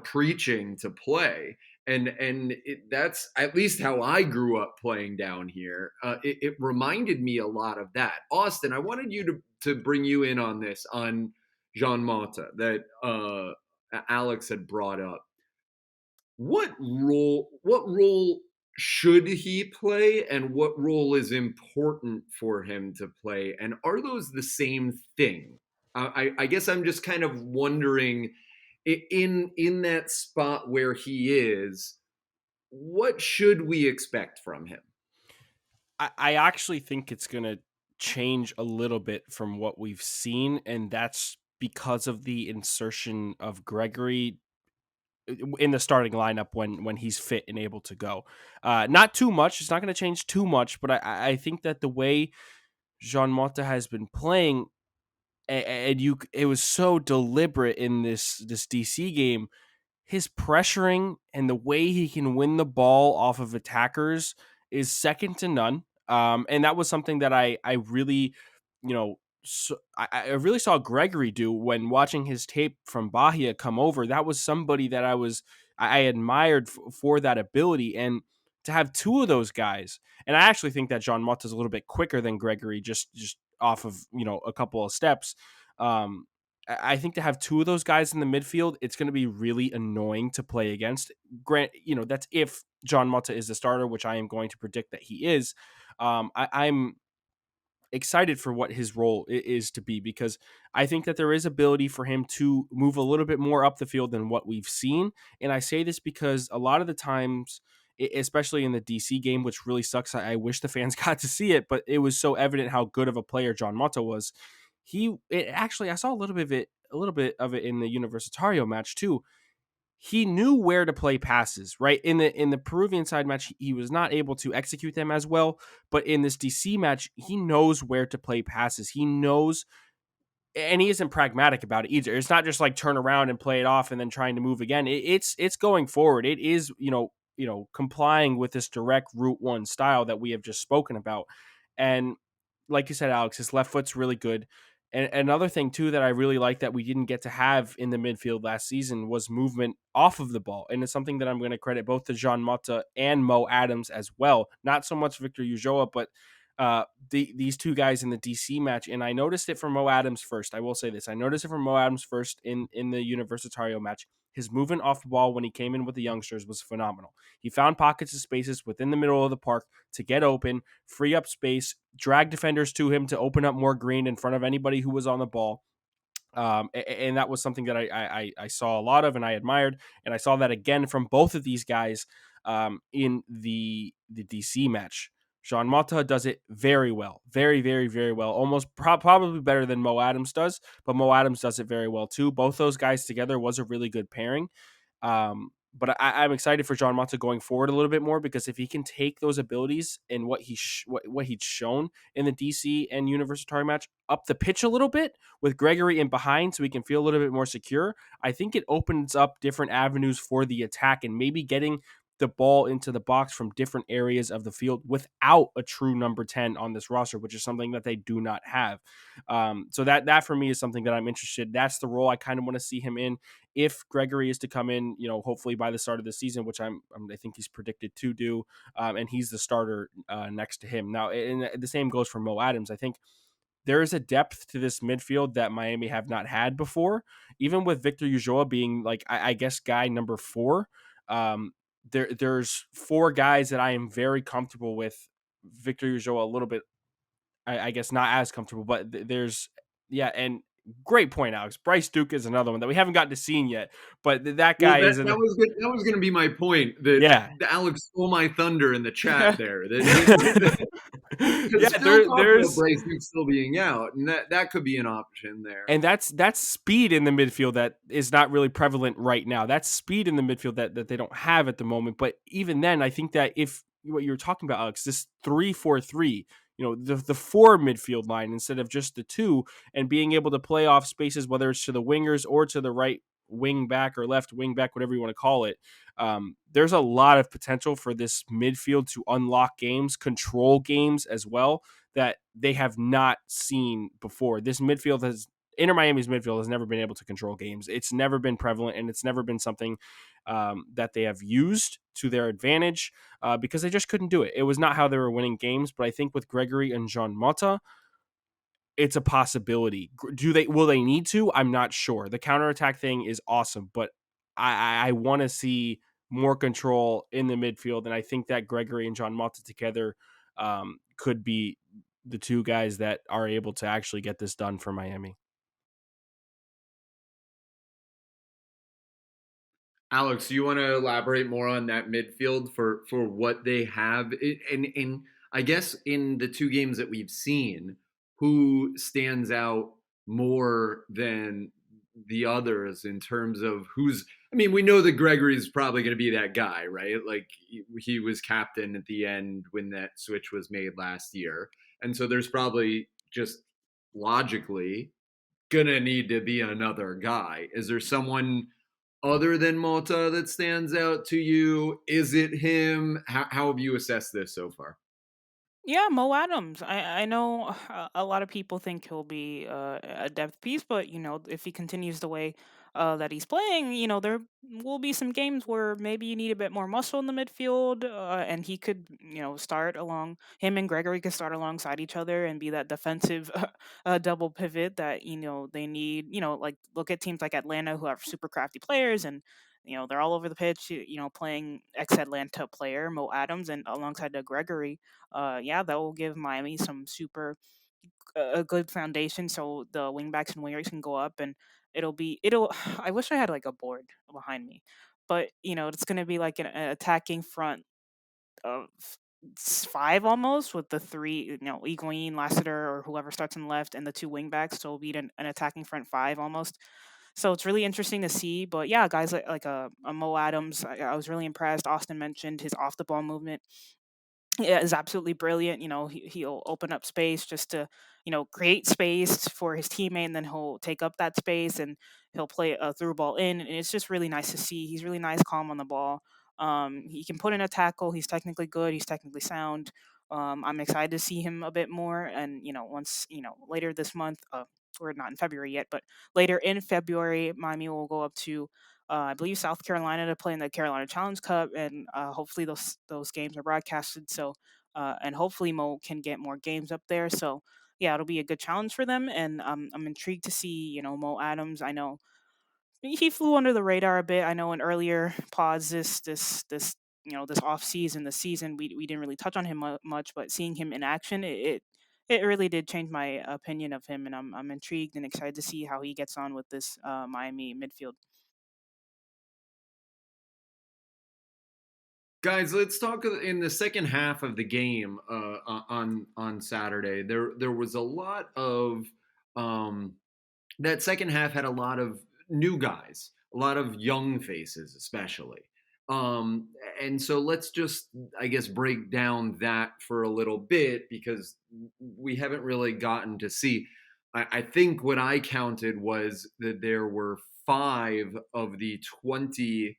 preaching to play. That's at least how I grew up playing down here. It reminded me a lot of that. Austin, I wanted you to bring you in on this on Jean Mata that Alex had brought up. What role should he play, and what role is important for him to play, and are those the same thing? I guess I'm just kind of wondering, in that spot where he is, what should we expect from him? I actually think it's going to change a little bit from what we've seen, and that's because of the insertion of Gregory in the starting lineup when he's fit and able to go. Not too much. It's not going to change too much, but I think that the way Jean Mota has been playing, and it was so deliberate in this DC game. His pressuring and the way he can win the ball off of attackers is second to none. And that was something that I really, I really saw Gregory do when watching his tape from Bahia come over. That was somebody that I admired for that ability, and to have two of those guys. And I actually think that John Mott is a little bit quicker than Gregory, just off of, a couple of steps. I think to have two of those guys in the midfield, it's going to be really annoying to play against. Grant, that's if John Mota is the starter, which I am going to predict that he is. I'm excited for what his role is to be, because I think that there is ability for him to move a little bit more up the field than what we've seen. And I say this because a lot of the times, especially in the DC game, which really sucks, I wish the fans got to see it, but it was so evident how good of a player John Mota was. Actually, I saw a little bit of it in the Universitario match too. He knew where to play passes, right? In the Peruvian side match, he was not able to execute them as well, but in this DC match, he knows where to play passes. He knows, and he isn't pragmatic about it either. It's not just like turn around and play it off and then trying to move again. It's going forward. It is, complying with this direct route one style that we have just spoken about. And like you said, Alex, his left foot's really good. And another thing too that I really like that we didn't get to have in the midfield last season was movement off of the ball, and it's something that I'm going to credit both to Jean Mota and Mo Adams as well. Not so much Victor Ulloa, but these two guys in the DC match. And I noticed it from Mo Adams first. I will say this: I noticed it from Mo Adams first in the Universitario match. His movement off the ball when he came in with the youngsters was phenomenal. He found pockets of spaces within the middle of the park to get open, free up space, drag defenders to him to open up more green in front of anybody who was on the ball. And that was something that I saw a lot of and I admired. And I saw that again from both of these guys in the DC match. Jean Mota does it very well. Very, very, very well. Almost probably better than Mo Adams does, but Mo Adams does it very well too. Both those guys together was a really good pairing. But I'm excited for Jean Mota going forward a little bit more, because if he can take those abilities and what he'd shown in the DC and Universitario match up the pitch a little bit with Gregory in behind, so he can feel a little bit more secure, I think it opens up different avenues for the attack and maybe getting the ball into the box from different areas of the field without a true number 10 on this roster, which is something that they do not have. So that for me is something that I'm interested. That's the role I kind of want to see him in. If Gregory is to come in, hopefully by the start of the season, which I think he's predicted to do, and he's the starter next to him. Now, and the same goes for Mo Adams. I think there is a depth to this midfield that Miami have not had before, even with Victor Ulloa being like, I guess, guy number 4. There's 4 guys that I am very comfortable with. Victor Ulloa a little bit, I guess, not as comfortable, but and great point, Alex. Bryce Duke is another one that we haven't gotten to see yet, but that guy Well, is that was good. That was going to be my point. That yeah. Alex stole my thunder in the chat there. That Yeah, Phil talked about Bryce Duke still being out, and that could be an option there. And that's speed in the midfield that is not really prevalent right now. That's speed in the midfield that they don't have at the moment. But even then, I think that if what you're talking about, Alex, this 3-4-3, the 4 midfield line instead of just the 2, and being able to play off spaces, whether it's to the wingers or to the right wing back or left wing back, whatever you want to call it. There's a lot of potential for this midfield to unlock games, control games as well, that they have not seen before. This midfield Inter Miami's midfield has never been able to control games. It's never been prevalent, and it's never been something that they have used to their advantage because they just couldn't do it. It was not how they were winning games, but I think with Gregory and Jean Mota, it's a possibility. Will they need to? I'm not sure. The counterattack thing is awesome, but I want to see more control in the midfield, and I think that Gregory and Jean Mota together could be the 2 guys that are able to actually get this done for Miami. Alex, do you want to elaborate more on that midfield for what they have? And I guess in the 2 games that we've seen, who stands out more than the others in terms of who's? I mean, we know that Gregory's probably going to be that guy, right? Like he was captain at the end when that switch was made last year, and so there's probably just logically gonna need to be another guy. Is there someone other than Mota that stands out to you? Is it him? How have you assessed this so far? Yeah, Mo Adams. I know a lot of people think he'll be a depth piece, but if he continues the way that he's playing, there will be some games where maybe you need a bit more muscle in the midfield, and he could, start along him and Gregory could start alongside each other and be that defensive double pivot that they need. Like look at teams like Atlanta who have super crafty players and. They're all over the pitch, playing ex-Atlanta player Mo Adams and alongside the Gregory. Yeah, that will give Miami some super a good foundation so the wingbacks and wingers can go up and it'll I wish I had like a board behind me. But it's gonna be like an attacking front of five almost with the three, Higuain, Lassiter, or whoever starts on the left, and the two wingbacks. So it'll be an attacking front five almost. So it's really interesting to see. But yeah, guys like a Mo Adams, I was really impressed. Austin mentioned his off the ball movement, yeah, is absolutely brilliant. He'll open up space just to, create space for his teammate, and then he'll take up that space and he'll play a through ball in. And it's just really nice to see. He's really nice, calm on the ball. He can put in a tackle. He's technically good. He's technically sound. I'm excited to see him a bit more. And once later this month, we're not in February yet, but later in February, Miami will go up to I believe South Carolina to play in the Carolina Challenge Cup, and hopefully those games are broadcasted. So, and hopefully Mo can get more games up there. So, yeah, it'll be a good challenge for them, and I'm intrigued to see Mo Adams. I know he flew under the radar a bit. I know in earlier pods this this off season, the season we didn't really touch on him much, but seeing him in action, it really did change my opinion of him, and I'm intrigued and excited to see how he gets on with this Miami midfield. Guys, let's talk in the second half of the game on Saturday. There was a lot of that second half had a lot of new guys, a lot of young faces, especially. Um, and so let's just, I guess, break down that for a little bit because we haven't really gotten to see. I think what I counted was that there were 5 of the 20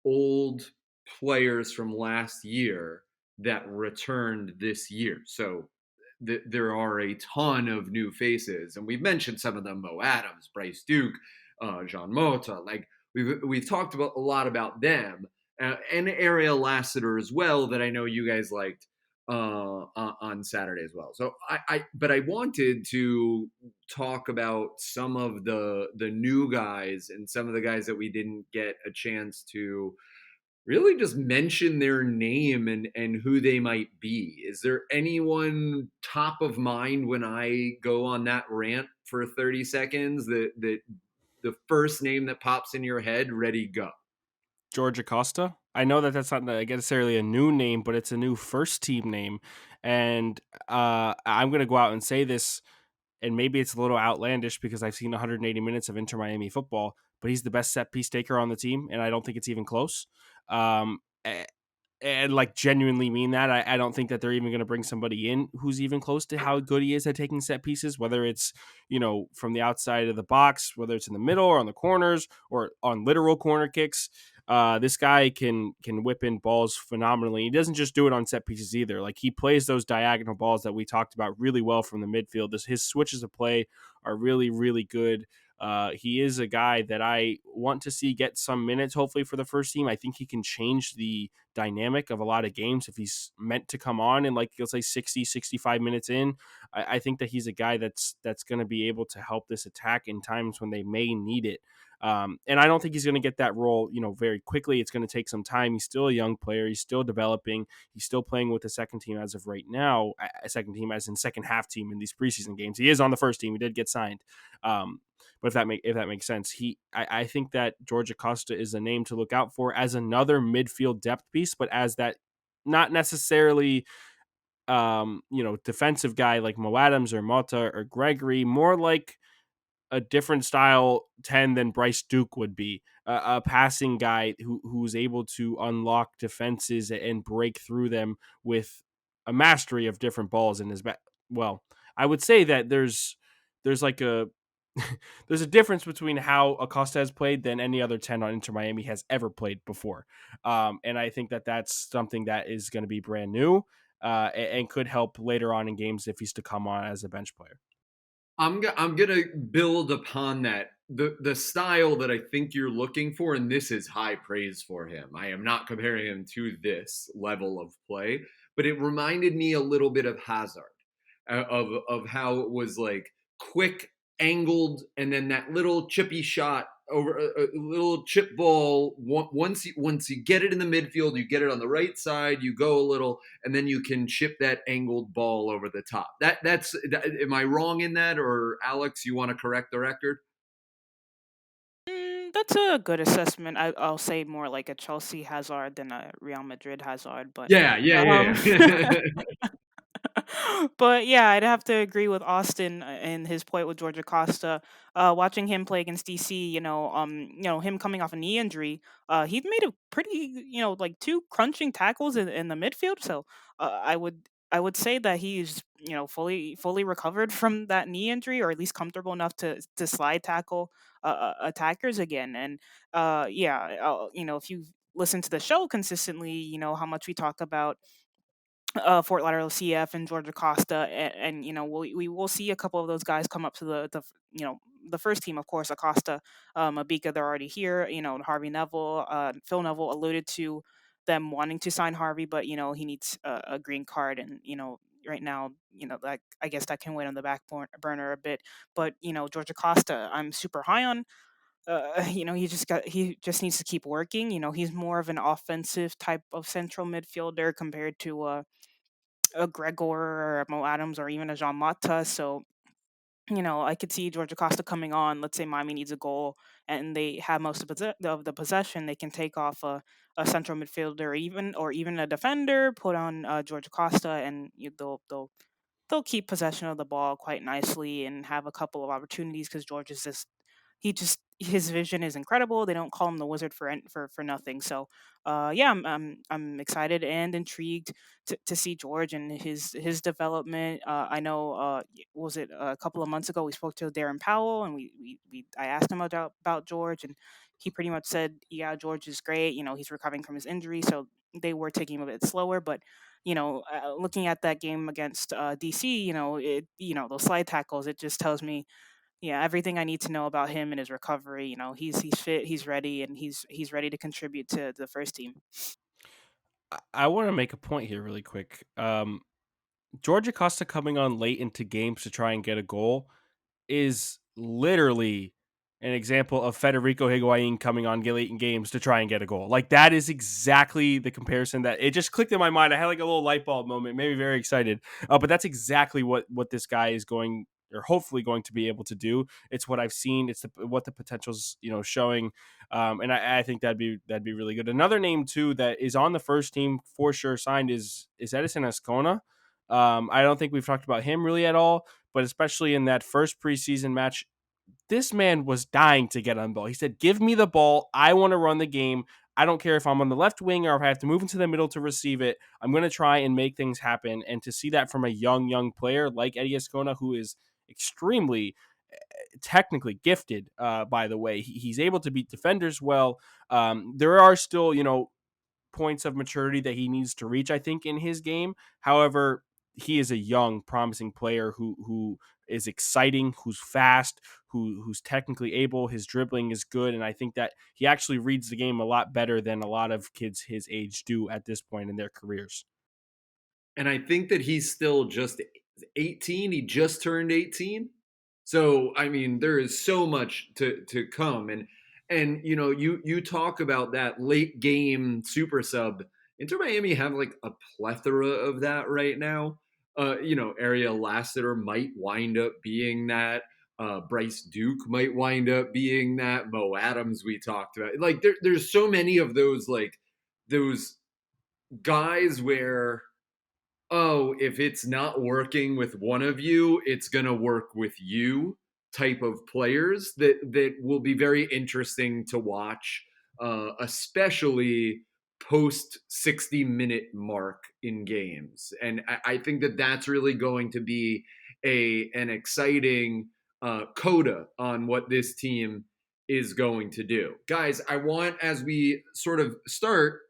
old players from last year that returned this year. So there are a ton of new faces, and we've mentioned some of them: Mo Adams, Bryce Duke, Jean Mota. Like we've talked about a lot about them, and Ariel Lassiter as well. That I know you guys liked on Saturday as well. So but I wanted to talk about some of the new guys and some of the guys that we didn't get a chance to really just mention their name and who they might be. Is there anyone top of mind when I go on that rant for 30 seconds that the first name that pops in your head, ready, go? George Acosta. I know that that's not necessarily a new name, but it's a new first team name. And I'm going to go out and say this, and maybe it's a little outlandish because I've seen 180 minutes of Inter Miami football, but he's the best set piece taker on the team, and I don't think it's even close. Um, and like genuinely mean that. I don't think that they're even going to bring somebody in who's even close to how good he is at taking set pieces, whether it's, from the outside of the box, whether it's in the middle or on the corners or on literal corner kicks. This guy can whip in balls phenomenally. He doesn't just do it on set pieces either. Like he plays those diagonal balls that we talked about really well from the midfield. His switches of play are really, really good. He is a guy that I want to see get some minutes, hopefully, for the first team. I think he can change the dynamic of a lot of games if he's meant to come on in, like, let's say 60, 65 minutes in. I think that he's a guy that's going to be able to help this attack in times when they may need it. And I don't think he's going to get that role, very quickly. It's going to take some time. He's still a young player. He's still developing. He's still playing with the second team as of right now. A second team as in second half team in these preseason games. He is on the first team. He did get signed. But if that makes sense, I think that George Acosta is a name to look out for as another midfield depth piece, but as that not necessarily defensive guy like Mo Adams or Mota or Gregory, more like a different style 10 than Bryce Duke would be, a passing guy who's able to unlock defenses and break through them with a mastery of different balls in his back. Well, I would say that there's like a there's a difference between how Acosta has played than any other 10 on Inter Miami has ever played before. And I think that that's something that is going to be brand new and could help later on in games if he's to come on as a bench player. I'm gonna build upon that the style that I think you're looking for, and this is high praise for him. I am not comparing him to this level of play, but it reminded me a little bit of Hazard, of how it was like quick, angled, and then that little chippy shot over a little chip ball. Once you get it in the midfield, you get it on the right side, you go a little, and then you can chip that angled ball over the top. Am I wrong in that, or Alex, you want to correct the record? That's a good assessment. I'll say more like a Chelsea Hazard than a Real Madrid Hazard, but Yeah, yeah, um, yeah, yeah. but yeah, I'd have to agree with Austin and his point with George Acosta. Watching him play against DC, him coming off a knee injury, he made a pretty, like two crunching tackles in the midfield. So I would say that he's fully recovered from that knee injury, or at least comfortable enough to slide tackle attackers again. And yeah, if you listen to the show consistently, you know how much we talk about Fort Lauderdale CF and Georgia Costa, and we will see a couple of those guys come up to the first team. Of course, Acosta, Abika, they're already here. Harvey Neville, Phil Neville alluded to them wanting to sign Harvey, but he needs a green card, and right now, that I guess that can wait on the burner a bit. But Georgia Costa, I'm super high on. He just needs to keep working. He's more of an offensive type of central midfielder compared to a Gregor or a Mo Adams or even a Jean Mata. So, I could see George Acosta coming on. Let's say Miami needs a goal and they have most of the possession. They can take off a central midfielder, or even a defender, put on George Acosta, and they'll keep possession of the ball quite nicely and have a couple of opportunities because George is just his vision is incredible. They don't call him the wizard for nothing. So yeah, I'm excited and intrigued to see George and his development. I know was it a couple of months ago we spoke to Darren Powell, and I asked him about George, and he pretty much said, yeah, George is great. He's recovering from his injury, so they were taking him a bit slower, but looking at that game against DC, those slide tackles, it just tells me, yeah, everything I need to know about him and his recovery. He's fit, he's ready, and he's ready to contribute to the first team. I want to make a point here really quick. George Acosta coming on late into games to try and get a goal is literally an example of Federico Higuain coming on late in games to try and get a goal. Like, that is exactly the comparison that it just clicked in my mind. I had like a little light bulb moment, maybe very excited. But that's exactly what this guy is going, or hopefully going to be able to do. It's what I've seen. It's what the potential's showing, and I think that'd be really good. Another name too that is on the first team for sure signed is Edison Escona. I don't think we've talked about him really at all, but especially in that first preseason match, this man was dying to get on the ball. He said, "Give me the ball. I want to run the game. I don't care if I'm on the left wing or if I have to move into the middle to receive it. I'm going to try and make things happen." And to see that from a young player like Eddie Escona, who is extremely technically gifted, by the way, he's able to beat defenders well. There are still, points of maturity that he needs to reach, I think, in his game. However, he is a young, promising player who is exciting, who's fast, who's technically able. His dribbling is good, and I think that he actually reads the game a lot better than a lot of kids his age do at this point in their careers. And I think that he's still just 18. He just turned 18. So I mean, there is so much to come. And you talk about that late game super sub. Inter Miami have like a plethora of that right now. Ariel Lassiter might wind up being that. Bryce Duke might wind up being that. Mo Adams, we talked about. Like there's so many of those, like those guys where, oh, if it's not working with one of you, it's going to work with you type of players that will be very interesting to watch, especially post 60-minute mark in games. And I think that that's really going to be an exciting coda on what this team is going to do. Guys, I want, as we sort of start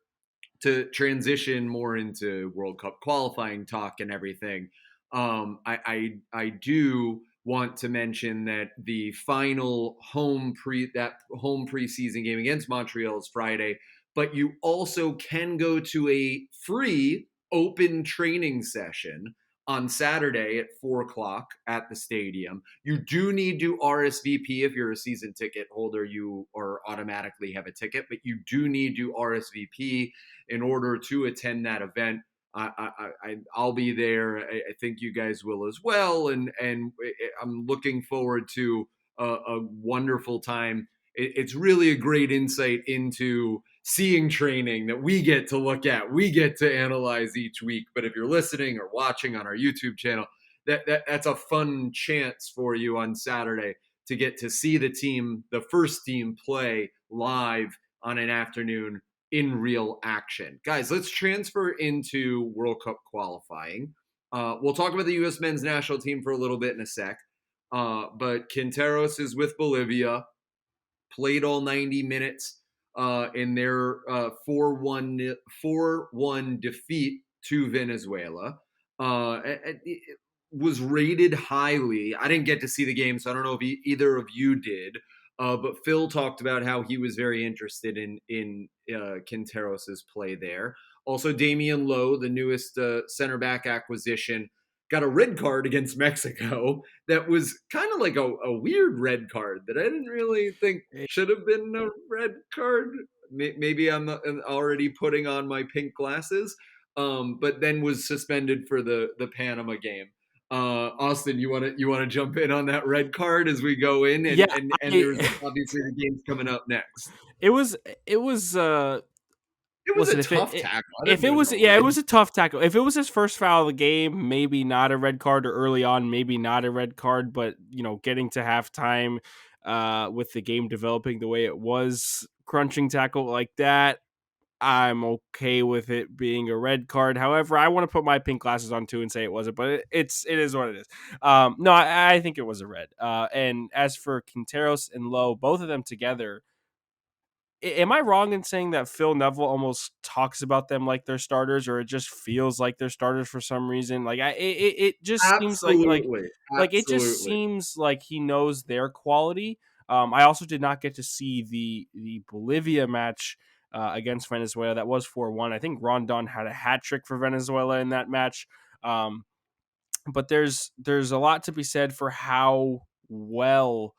to transition more into World Cup qualifying talk and everything, I do want to mention that the final home preseason game against Montreal is Friday, but you also can go to a free open training session on Saturday at 4 o'clock at the stadium. You do need to RSVP. If you're a season ticket holder, you or automatically have a ticket, but you do need to RSVP in order to attend that event. I'll be there. I think you guys will as well, and I'm looking forward to a wonderful time. It's really a great insight into seeing training that we get to look at, we get to analyze each week. But if you're listening or watching on our YouTube channel, that's a fun chance for you on Saturday to get to see the team, the first team, play live on an afternoon in real action. Guys, let's transfer into World Cup qualifying. We'll talk about the U.S. men's national team for a little bit in a sec. But Quinteros is with Bolivia, played all 90 minutes in their 4-1 defeat to Venezuela. It was rated highly. I didn't get to see the game, so I don't know if either of you did. But Phil talked about how he was very interested in Quinteros' play there. Also, Damian Lowe, the newest center back acquisition, got a red card against Mexico that was kind of like a weird red card that I didn't really think should have been a red card. Maybe I'm already putting on my pink glasses, but then was suspended for the Panama game. Austin, you want to jump in on that red card as we go in, and Yeah, and there's obviously the games coming up next. it was It was listen, a tough tackle. if it was, it was a tough tackle. If it was his first foul of the game, maybe not a red card, or early on, maybe not a red card. But getting to halftime, with the game developing the way it was, crunching tackle like that, I'm okay with it being a red card. However, I want to put my pink glasses on too and say it wasn't, but it is what it is. No, I think it was a red. And as for Quinteros and Lowe, both of them together, am I wrong in saying that Phil Neville almost talks about them like they're starters, or it just feels like they're starters for some reason? Like it just seems Absolutely. like it just Absolutely. seems like he knows their quality. I also did not get to see the Bolivia match against Venezuela. That was 4-1. I think Rondon had a hat trick for Venezuela in that match. But there's a lot to be said for how well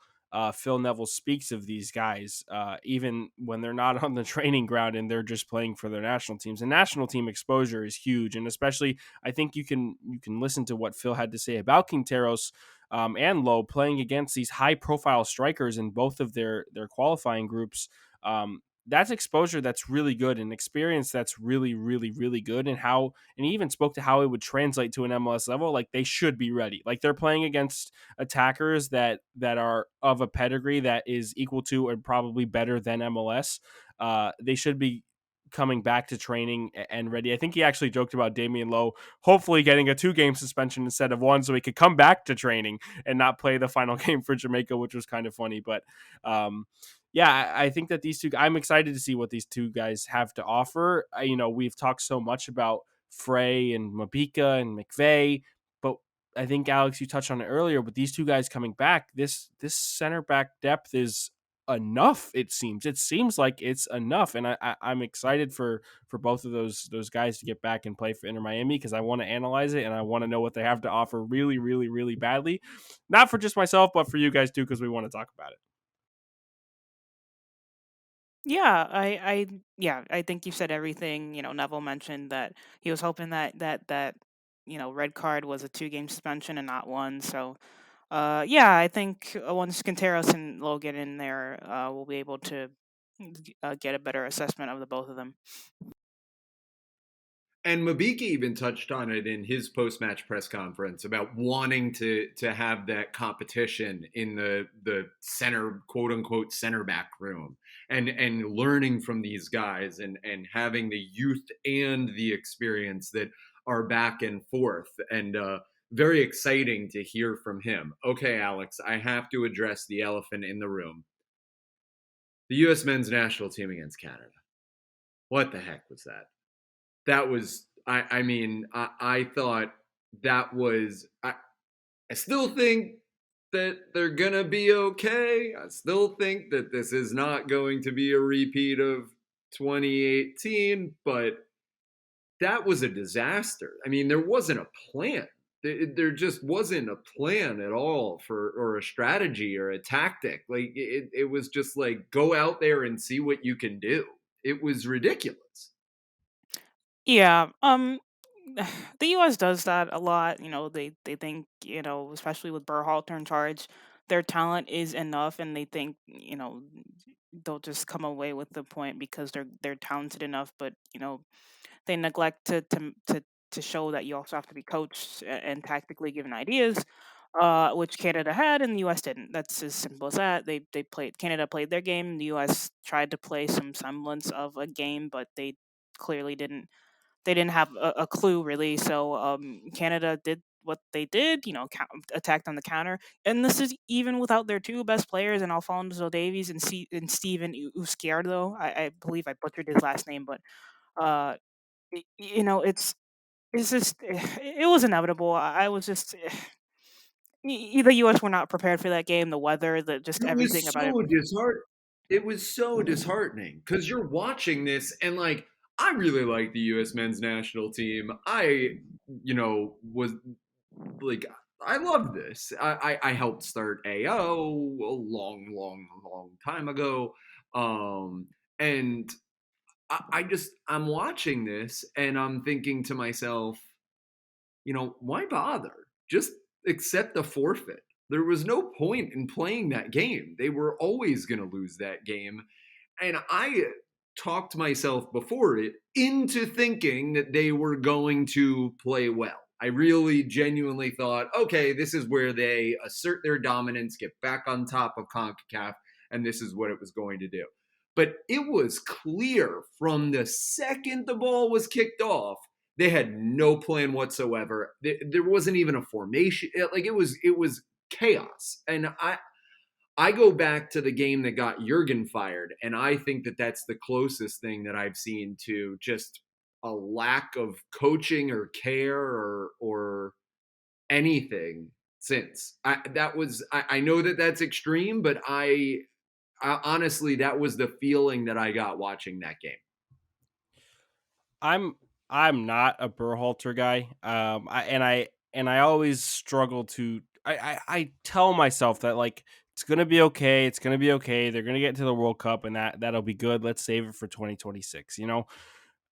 Phil Neville speaks of these guys, even when they're not on the training ground and they're just playing for their national teams. And national team exposure is huge, and especially I think you can listen to what Phil had to say about Quinteros and Lowe playing against these high profile strikers in both of their qualifying groups. That's exposure that's really good, and experience that's really, really, really good. And he even spoke to how it would translate to an MLS level. Like, they should be ready. Like, they're playing against attackers that are of a pedigree that is equal to and probably better than MLS. They should be coming back to training and ready. I think he actually joked about Damian Lowe hopefully getting a 2-game suspension instead of 1, so he could come back to training and not play the final game for Jamaica, which was kind of funny. But yeah, I think that I'm excited to see what these two guys have to offer. We've talked so much about Fray and Mabika and Mcveigh, but I think, Alex, you touched on it earlier, but these two guys coming back, this center back depth is enough. It seems like it's enough, and I'm excited for both of those guys to get back and play for Inter Miami, because I want to analyze it and I want to know what they have to offer really, really, really badly, not for just myself, but for you guys too, because we want to talk about it. Yeah, I think you said everything. Neville mentioned that he was hoping that red card was a 2-game suspension and not 1. So, yeah, I think once Quinteros and Lowe get in there, we'll be able to get a better assessment of the both of them. And Mabika even touched on it in his post-match press conference about wanting to have that competition in the center, quote unquote, center back room, and learning from these guys, and having the youth and the experience that are back and forth, and very exciting to hear from him. Okay, Alex, I have to address the elephant in the room. The U.S. men's national team against Canada. What the heck was that? That was, I mean, I thought that was, I still think that they're gonna be okay. I still think that this is not going to be a repeat of 2018, but that was a disaster. I mean, there wasn't a plan. There just wasn't a plan at all for, or a strategy or a tactic. Like it was just like go out there and see what you can do. It was ridiculous. Yeah. The U.S. does that a lot. They think, especially with Berhalter in charge, their talent is enough, and they think, they'll just come away with the point because they're talented enough. But they neglect to show that you also have to be coached and tactically given ideas, which Canada had and the U.S. didn't. That's as simple as that. They played Canada played their game. The U.S. tried to play some semblance of a game, but they clearly didn't. They didn't have a clue really. So Canada did what they did. Attacked on the counter, and this is even without their two best players, and Alfonso Davies and Steven Usciardo. I believe I butchered his last name, but uh, it's just it was inevitable. I was just the U.S. were not prepared for that game. The weather, just It everything was about it. so disheartening. It was so disheartening because you're watching this and like I really like the U.S. men's national team. Was like I love this. I helped start AO a long, long, long time ago, and I'm watching this and I'm thinking to myself, why bother? Just accept the forfeit. There was no point in playing that game. They were always going to lose that game. And I talked myself before it into thinking that they were going to play well. I really genuinely thought, okay, this is where they assert their dominance, get back on top of CONCACAF, and this is what it was going to do. But it was clear from the second the ball was kicked off they had no plan whatsoever. There wasn't even a formation. Like it was chaos. And I go back to the game that got Jurgen fired, and I think that that's the closest thing that I've seen to just a lack of coaching or care or anything since. I know that that's extreme, but I honestly that was the feeling that I got watching that game. I'm I'm not a Berhalter guy. I always struggle to. I tell myself that like it's gonna be okay. It's gonna be okay. They're gonna get to the World Cup, and that'll be good. Let's save it for 2026.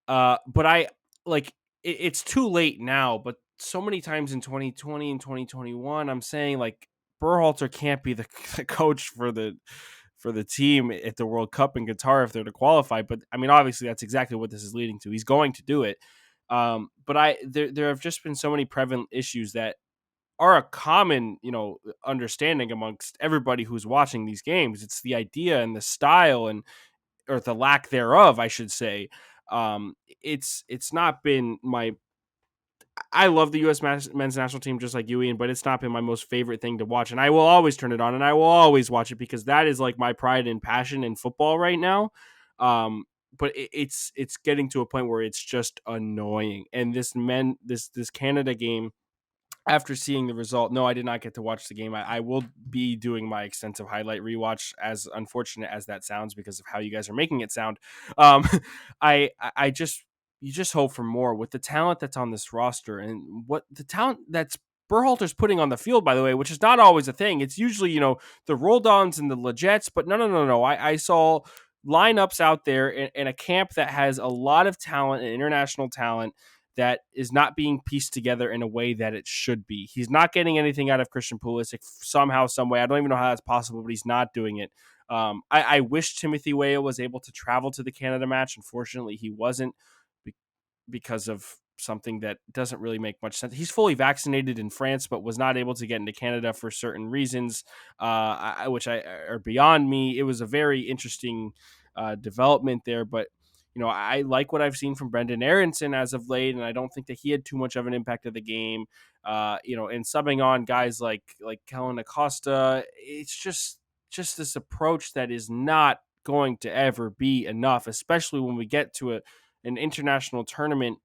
But I like it's too late now. But so many times in 2020 and 2021, I'm saying like Berhalter can't be the, the coach for the team at the World Cup in Qatar if they're to qualify. But I mean, obviously, that's exactly what this is leading to. He's going to do it. But there have just been so many prevalent issues that are a common understanding amongst everybody who's watching these games. It's the idea and the style and or the lack thereof, I should say. It's not been my I love the U.S. men's national team just like you, Ian, but it's not been my most favorite thing to watch. And I will always turn it on and I will always watch it because that is like my pride and passion in football right now. But it's getting to a point where it's just annoying. And this Canada game, after seeing the result, no, I did not get to watch the game. I will be doing my extensive highlight rewatch, as unfortunate as that sounds, because of how you guys are making it sound. Um, I just you just hope for more with the talent that's on this roster and what the talent that's Berhalter's putting on the field, by the way, which is not always a thing. It's usually the Roldons and the Legets, but no. I saw lineups out there in a camp that has a lot of talent and international talent that is not being pieced together in a way that it should be. He's not getting anything out of Christian Pulisic somehow, some way. I don't even know how that's possible, but he's not doing it. I wish Timothy Weah was able to travel to the Canada match. Unfortunately, he wasn't because of something that doesn't really make much sense. He's fully vaccinated in France, but was not able to get into Canada for certain reasons, which are beyond me. It was a very interesting development there, but I like what I've seen from Brendan Aronson as of late, and I don't think that he had too much of an impact of the game. And subbing on guys like Kellen Acosta, it's just this approach that is not going to ever be enough, especially when we get to an international tournament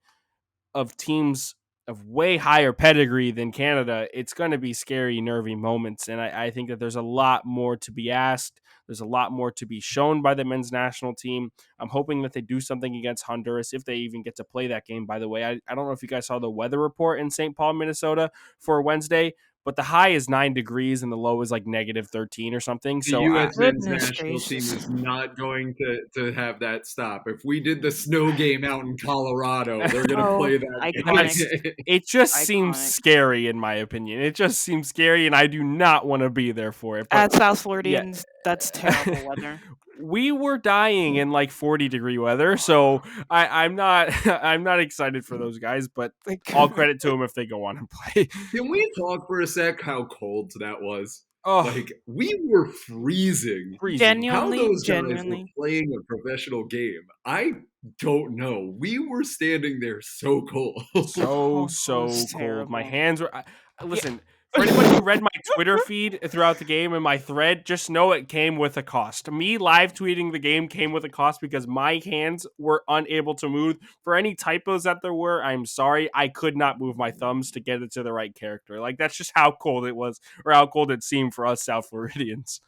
of teams of way higher pedigree than Canada, it's going to be scary, nervy moments. And I think that there's a lot more to be asked. There's a lot more to be shown by the men's national team. I'm hoping that they do something against Honduras, if they even get to play that game, by the way. I don't know if you guys saw the weather report in St. Paul, Minnesota for Wednesday, but the high is 9 degrees and the low is like negative 13 or something. The So U.S. men's Goodness national team gracious. is not going to have that stop. If we did the snow game out in Colorado, they're going to Oh, play that iconic. game. it just seems Iconic. scary, in my opinion. It just seems scary, and I do not want to be there for it. But As South yeah, Floridians, that's terrible weather. we were dying in like 40-degree weather, so I'm not I'm not excited for those guys. But Like, all credit to them if they go on and play. Can we talk for a sec how cold that was? Oh, Like, we were freezing. freezing. How genuinely, those guys were genuinely. playing a professional game, I don't know. We were standing there so cold. So Oh, it so was cold. My terrible. hands were. Yeah. Listen, for anybody who read my Twitter feed throughout the game and my thread, just know it came with a cost. Me live tweeting the game came with a cost because my hands were unable to move. For any typos that there were, I'm sorry. I could not move my thumbs to get it to the right character. Like, that's just how cold it was, or how cold it seemed for us South Floridians.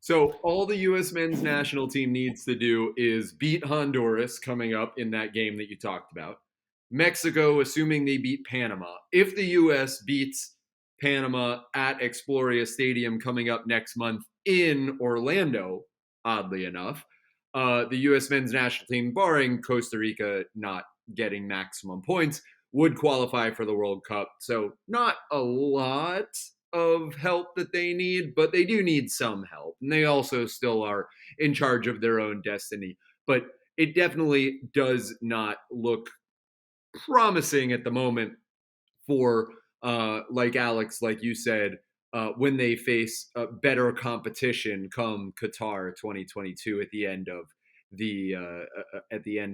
So all the U.S. men's national team needs to do is beat Honduras coming up in that game that you talked about. Mexico, assuming they beat Panama. If the U.S. beats Panama at Exploria Stadium coming up next month in Orlando, oddly enough, the U.S. men's national team, barring Costa Rica not getting maximum points, would qualify for the World Cup. So not a lot of help that they need, but they do need some help. And they also still are in charge of their own destiny. But it definitely does not look promising at the moment for, like Alex, like you said, when they face better competition come Qatar 2022 at the end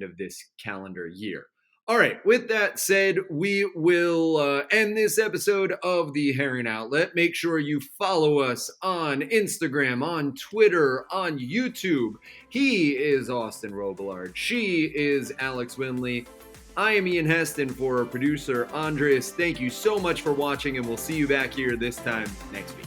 of this calendar year. All right, with that said, we will end this episode of the Heron Outlet. Make sure you follow us on Instagram, on Twitter, on YouTube. He is Austin Robillard. She is Alex Winley. I am Ian Heston for our producer, Andres. Thank you so much for watching, and we'll see you back here this time next week.